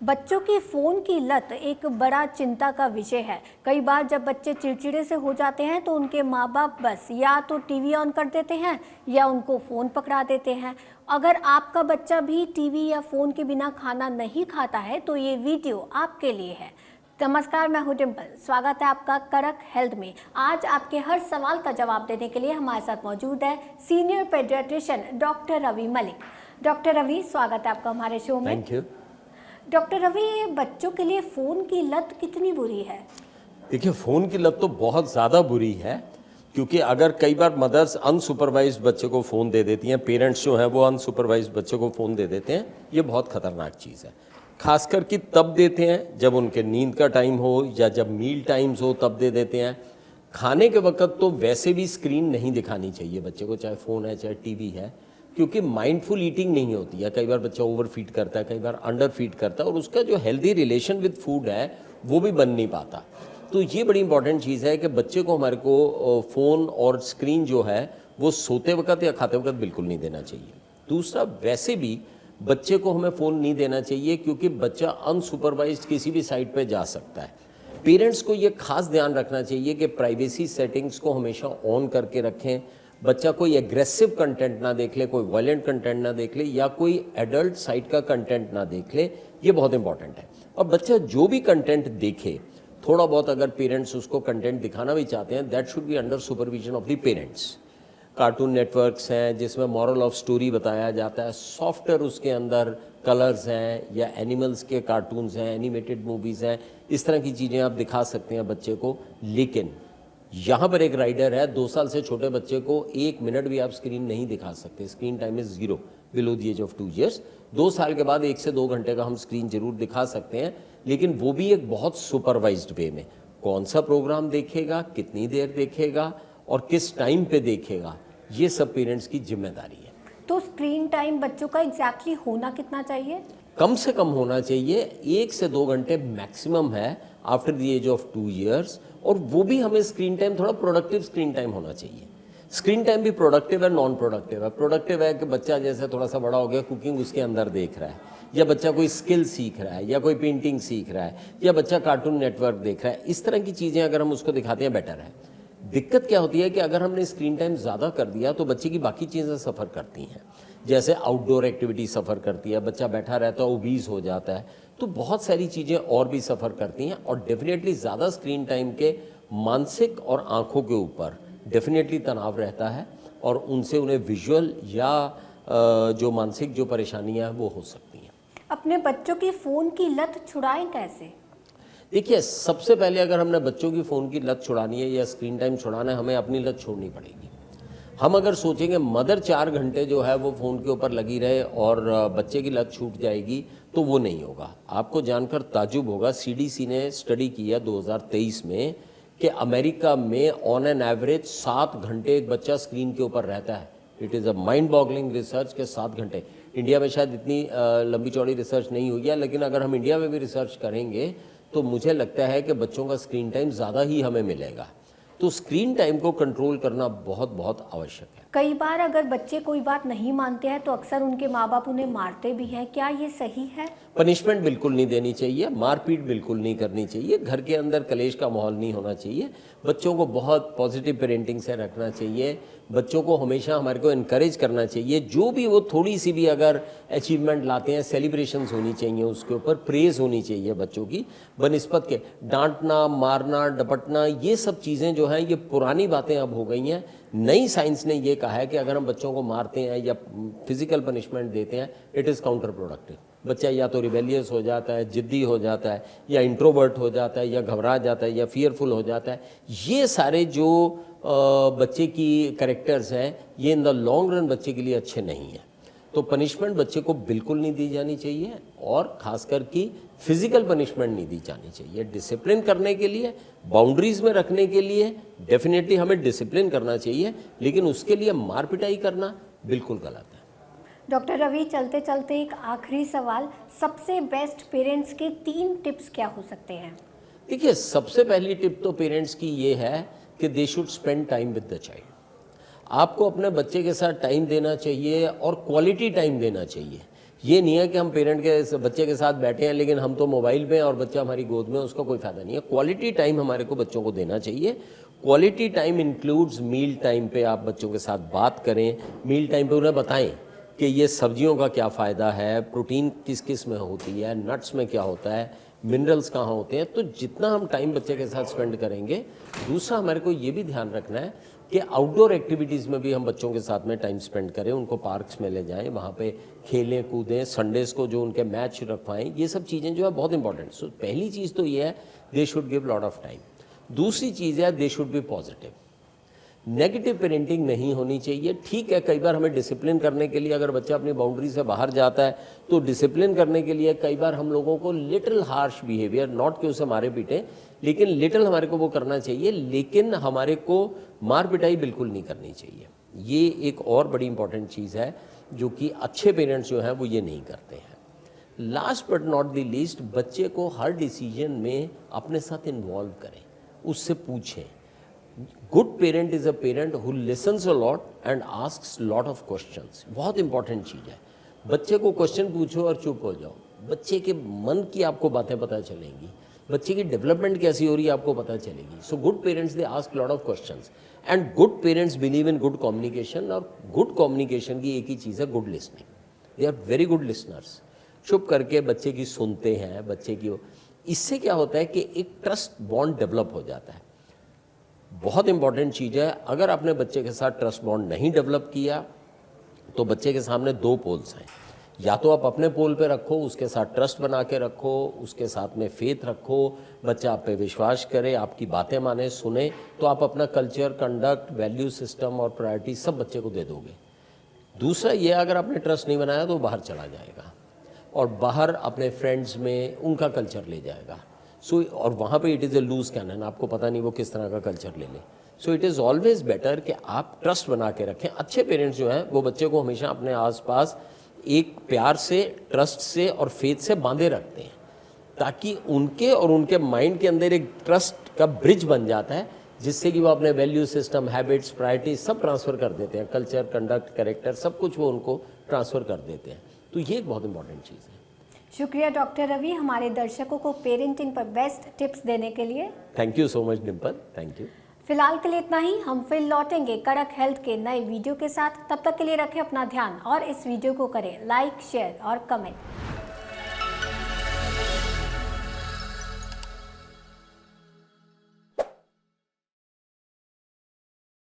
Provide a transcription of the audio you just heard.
बच्चों की फ़ोन की लत एक बड़ा चिंता का विषय है। कई बार जब बच्चे चिड़चिड़े से हो जाते हैं तो उनके माँ बाप बस या तो टीवी ऑन कर देते हैं या उनको फ़ोन पकड़ा देते हैं। अगर आपका बच्चा भी टीवी या फ़ोन के बिना खाना नहीं खाता है तो ये वीडियो आपके लिए है। नमस्कार, मैं हूँ डिम्पल। स्वागत है आपका कड़क हेल्थ में। आज आपके हर सवाल का जवाब देने के लिए हमारे साथ मौजूद है senior paediatrician doctor Ravi Malik. Doctor Ravi, स्वागत है आपका हमारे शो में। Thank you. डॉक्टर रवि, बच्चों के लिए फ़ोन की लत कितनी बुरी है? देखिए, फ़ोन की लत तो बहुत ज़्यादा बुरी है, क्योंकि अगर कई बार मदर्स अनसुपरवाइज्ड बच्चे को फ़ोन दे देती हैं, पेरेंट्स जो हैं वो अनसुपरवाइज्ड बच्चे को फ़ोन दे देते हैं, ये बहुत ख़तरनाक चीज़ है। खासकर कि तब देते हैं जब उनके नींद का टाइम हो या जब मील टाइम्स हो, तब दे देते हैं। खाने के वक्त तो वैसे भी स्क्रीन नहीं दिखानी चाहिए बच्चे को, चाहे फ़ोन है चाहे टीवी है, क्योंकि माइंडफुल ईटिंग नहीं होती है। कई बार बच्चा ओवर फीड करता है, कई बार अंडर फीड करता है, और उसका जो हेल्दी रिलेशन विद फूड है वो भी बन नहीं पाता। तो ये बड़ी इंपॉर्टेंट चीज़ है कि बच्चे को हमारे को फ़ोन और स्क्रीन जो है वो सोते वक्त या खाते वक्त बिल्कुल नहीं देना चाहिए। दूसरा, वैसे भी बच्चे को हमें फ़ोन नहीं देना चाहिए, क्योंकि बच्चा अनसुपरवाइज्ड किसी भी साइट पे जा सकता है। पेरेंट्स को ये खास ध्यान रखना चाहिए कि प्राइवेसी सेटिंग्स को हमेशा ऑन करके रखें। बच्चा कोई एग्रेसिव कंटेंट ना देख ले, कोई वायलेंट कंटेंट ना देख ले, या कोई एडल्ट साइट का कंटेंट ना देख ले। ये बहुत इंपॉर्टेंट है। और बच्चा जो भी कंटेंट देखे, थोड़ा बहुत अगर पेरेंट्स उसको कंटेंट दिखाना भी चाहते हैं, that should be under supervision of the parents. Cartoon networks हैं जिसमें मॉरल ऑफ स्टोरी बताया जाता है, सॉफ्टवेयर उसके अंदर कलर्स हैं या एनिमल्स के कार्टून्स हैं, एनिमेटेड मूवीज़ हैं, इस तरह की चीज़ें आप दिखा सकते हैं बच्चे को। लेकिन यहाँ पर एक राइडर है, 2 साल से छोटे बच्चे को 1 मिनट भी आप स्क्रीन नहीं दिखा सकते। Screen time is 0 below the age of 2 years. 2 साल के बाद 1 से 2 घंटे का हम स्क्रीन जरूर दिखा सकते हैं, लेकिन वो भी एक बहुत सुपरवाइज्ड वे में। कौन सा प्रोग्राम देखेगा, कितनी देर देखेगा और किस टाइम पे देखेगा, ये सब पेरेंट्स की जिम्मेदारी है। तो स्क्रीन टाइम बच्चों का एग्जैक्टली होना कितना चाहिए? कम से कम होना चाहिए 1 से 2 घंटे मैक्सिमम है after the age of 2 years. और वो भी हमें स्क्रीन टाइम थोड़ा प्रोडक्टिव स्क्रीन टाइम होना चाहिए। स्क्रीन टाइम भी प्रोडक्टिव है, नॉन प्रोडक्टिव है। प्रोडक्टिव है कि बच्चा जैसे थोड़ा सा बड़ा हो गया, कुकिंग उसके अंदर देख रहा है, या बच्चा कोई स्किल सीख रहा है, या कोई पेंटिंग सीख रहा है, या बच्चा कार्टून नेटवर्क देख रहा है। इस तरह की चीज़ें अगर हम उसको दिखाते हैं, बेटर है। दिक्कत क्या होती है कि अगर हमने स्क्रीन टाइम ज़्यादा कर दिया तो बच्चे की बाकी चीज़ें सफ़र करती हैं। जैसे आउटडोर एक्टिविटी सफ़र करती है, बच्चा बैठा रहता है, ओबीज हो जाता है, तो बहुत सारी चीज़ें और भी सफ़र करती हैं। और डेफिनेटली ज़्यादा स्क्रीन टाइम के मानसिक और आँखों के ऊपर डेफिनेटली तनाव रहता है, और उनसे उन्हें विजुअल या जो मानसिक जो परेशानियाँ हैं वो हो सकती हैं। अपने बच्चों की फ़ोन की लत छुड़ाएं कैसे? देखिए, सबसे पहले अगर हमने बच्चों की फ़ोन की लत छुड़ानी है या स्क्रीन टाइम छुड़ाना है, हमें अपनी लत छोड़नी पड़ेगी। हम अगर सोचेंगे मदर 4 घंटे जो है वो फ़ोन के ऊपर लगी रहे और बच्चे की लत छूट जाएगी, तो वो नहीं होगा। आपको जानकर ताज्जुब होगा, सीडीसी ने स्टडी किया 2023 में कि अमेरिका में ऑन एन एवरेज 7 घंटे एक बच्चा स्क्रीन के ऊपर रहता है। It is a mind boggling research के 7 घंटे। इंडिया में शायद इतनी लंबी चौड़ी रिसर्च नहीं हुई है, लेकिन अगर हम इंडिया में भी रिसर्च करेंगे तो मुझे लगता है कि बच्चों का स्क्रीन टाइम ज़्यादा ही हमें मिलेगा। तो स्क्रीन टाइम को कंट्रोल करना बहुत बहुत आवश्यक है। कई बार अगर बच्चे कोई बात नहीं मानते हैं तो अक्सर उनके माँ बाप उन्हें मारते भी हैं। क्या ये सही है? पनिशमेंट बिल्कुल नहीं देनी चाहिए, मारपीट बिल्कुल नहीं करनी चाहिए, घर के अंदर कलेश का माहौल नहीं होना चाहिए। बच्चों को बहुत पॉजिटिव पेरेंटिंग से रखना चाहिए। बच्चों को हमेशा हमारे को इनकरेज करना चाहिए। जो भी वो थोड़ी सी भी अगर अचीवमेंट लाते हैं, सेलिब्रेशंस होनी चाहिए, उसके ऊपर प्रेज होनी चाहिए बच्चों की, बनिस्बत के डांटना, मारना, डपटना, ये सब चीज़ें जो हैं ये पुरानी बातें अब हो गई हैं। नई साइंस ने ये कहा है कि अगर हम बच्चों को मारते हैं या फिजिकल पनिशमेंट देते हैं, इट इज़ काउंटर प्रोडक्टिव। बच्चा या तो रिबेलियस हो जाता है, जिद्दी हो जाता है, या इंट्रोवर्ट हो जाता है, या घबरा जाता है, या फियरफुल हो जाता है। ये सारे जो बच्चे की कैरेक्टर्स हैं, ये इन द लॉन्ग रन बच्चे के लिए अच्छे नहीं हैं। तो पनिशमेंट बच्चे को बिल्कुल नहीं दी जानी चाहिए, और खासकर कि फिजिकल पनिशमेंट नहीं दी जानी चाहिए। डिसिप्लिन करने के लिए, बाउंड्रीज में रखने के लिए डेफिनेटली हमें डिसिप्लिन करना चाहिए, लेकिन उसके लिए मार पिटाई करना बिल्कुल गलत है। डॉक्टर रवि, चलते चलते एक आखिरी सवाल, सबसे बेस्ट पेरेंट्स के 3 टिप्स क्या हो सकते हैं? देखिए, सबसे पहली टिप तो पेरेंट्स की ये है कि they should spend time with the child. आपको अपने बच्चे के साथ टाइम देना चाहिए, और क्वालिटी टाइम देना चाहिए। ये नहीं है कि हम पेरेंट के बच्चे के साथ बैठे हैं लेकिन हम तो मोबाइल में और बच्चा हमारी गोद में, उसका कोई फ़ायदा नहीं है। क्वालिटी टाइम हमारे को बच्चों को देना चाहिए। Quality time includes meal time पे आप बच्चों के साथ बात करें, मील टाइम पे उन्हें बताएं कि ये सब्जियों का क्या फ़ायदा है, प्रोटीन किस किस में होती है, नट्स में क्या होता है, मिनरल्स कहाँ होते हैं। तो जितना हम टाइम बच्चे के साथ स्पेंड करेंगे। दूसरा हमारे को ये भी ध्यान रखना है कि आउटडोर एक्टिविटीज़ में भी हम बच्चों के साथ में टाइम स्पेंड करें, उनको पार्क्स में ले जाएं, वहाँ पे खेलें कूदें, संडेज़ को जो उनके मैच रखवाएं, ये सब चीज़ें जो है बहुत इंपॉर्टेंट। सो पहली चीज़ तो ये है they should give lot of time. दूसरी चीज़ है they should be positive. Negative parenting नहीं होनी चाहिए। ठीक है, कई बार हमें डिसिप्लिन करने के लिए अगर बच्चा अपनी बाउंड्री से बाहर जाता है तो डिसिप्लिन करने के लिए कई बार हम लोगों को लिटिल हार्श बिहेवियर, नॉट कि उसे मारे पीटे, लेकिन लिटिल हमारे को वो करना चाहिए, लेकिन हमारे को मार पिटाई बिल्कुल नहीं करनी चाहिए। ये एक और बड़ी इंपॉर्टेंट चीज़ है जो कि अच्छे पेरेंट्स जो हैं वो ये नहीं करते हैं। Last but not the least, बच्चे को हर डिसीजन में अपने साथ इन्वॉल्व करें, उससे पूछें। Good parent is a parent who lessons a lot and asks lot of questions. बहुत इंपॉर्टेंट चीज़ है। बच्चे को क्वेश्चन पूछो और चुप हो जाओ। बच्चे के मन की आपको बातें पता चलेंगी, बच्चे की डेवलपमेंट कैसी हो रही है आपको पता चलेगी। So good parents they ask lot of questions and good parents believe in good communication. और गुड कम्युनिकेशन की एक ही चीज़ है, good listening. They are very good listeners. चुप करके बच्चे की सुनते हैं, बच्चे की। इससे क्या होता है कि एक ट्रस्ट बॉन्ड डेवलप हो जाता है। बहुत इंपॉर्टेंट चीज़ है। अगर आपने बच्चे के साथ ट्रस्ट बॉन्ड नहीं डेवलप किया तो बच्चे के सामने दो पोल्स हैं। या तो आप अपने पोल पे रखो, उसके साथ ट्रस्ट बना के रखो, उसके साथ में फेथ रखो, बच्चा आप पे विश्वास करे, आपकी बातें माने, सुने, तो आप अपना कल्चर, कंडक्ट, वैल्यू सिस्टम और प्रायोरिटी सब बच्चे को दे दोगे। दूसरा ये, अगर आपने ट्रस्ट नहीं बनाया तो बाहर चला जाएगा और बाहर अपने फ्रेंड्स में उनका कल्चर ले जाएगा। सो और वहाँ पे it is a loose cannon, आपको पता नहीं वो किस तरह का कल्चर ले ले। So it is always better कि आप ट्रस्ट बना के रखें। अच्छे पेरेंट्स जो हैं वो बच्चे को हमेशा अपने आसपास एक प्यार से, ट्रस्ट से और फेथ से बांधे रखते हैं, ताकि उनके और उनके माइंड के अंदर एक ट्रस्ट का ब्रिज बन जाता है, जिससे कि वो अपने वैल्यू सिस्टम, हैबिट्स, प्रायोरिटीज सब ट्रांसफ़र कर देते हैं। कल्चर, कंडक्ट, कैरेक्टर सब कुछ वो उनको ट्रांसफ़र कर देते हैं। तो ये एक बहुत इंपॉर्टेंट चीज़ है। शुक्रिया डॉक्टर रवि, हमारे दर्शकों को पेरेंटिंग पर बेस्ट टिप्स देने के लिए। Thank you so much Dimple, thank you. फिलहाल के लिए इतना ही। हम फिर लौटेंगे कड़क हेल्थ के नए वीडियो के साथ। तब तक के लिए रखें अपना ध्यान और इस वीडियो को करें लाइक, शेयर और कमेंट।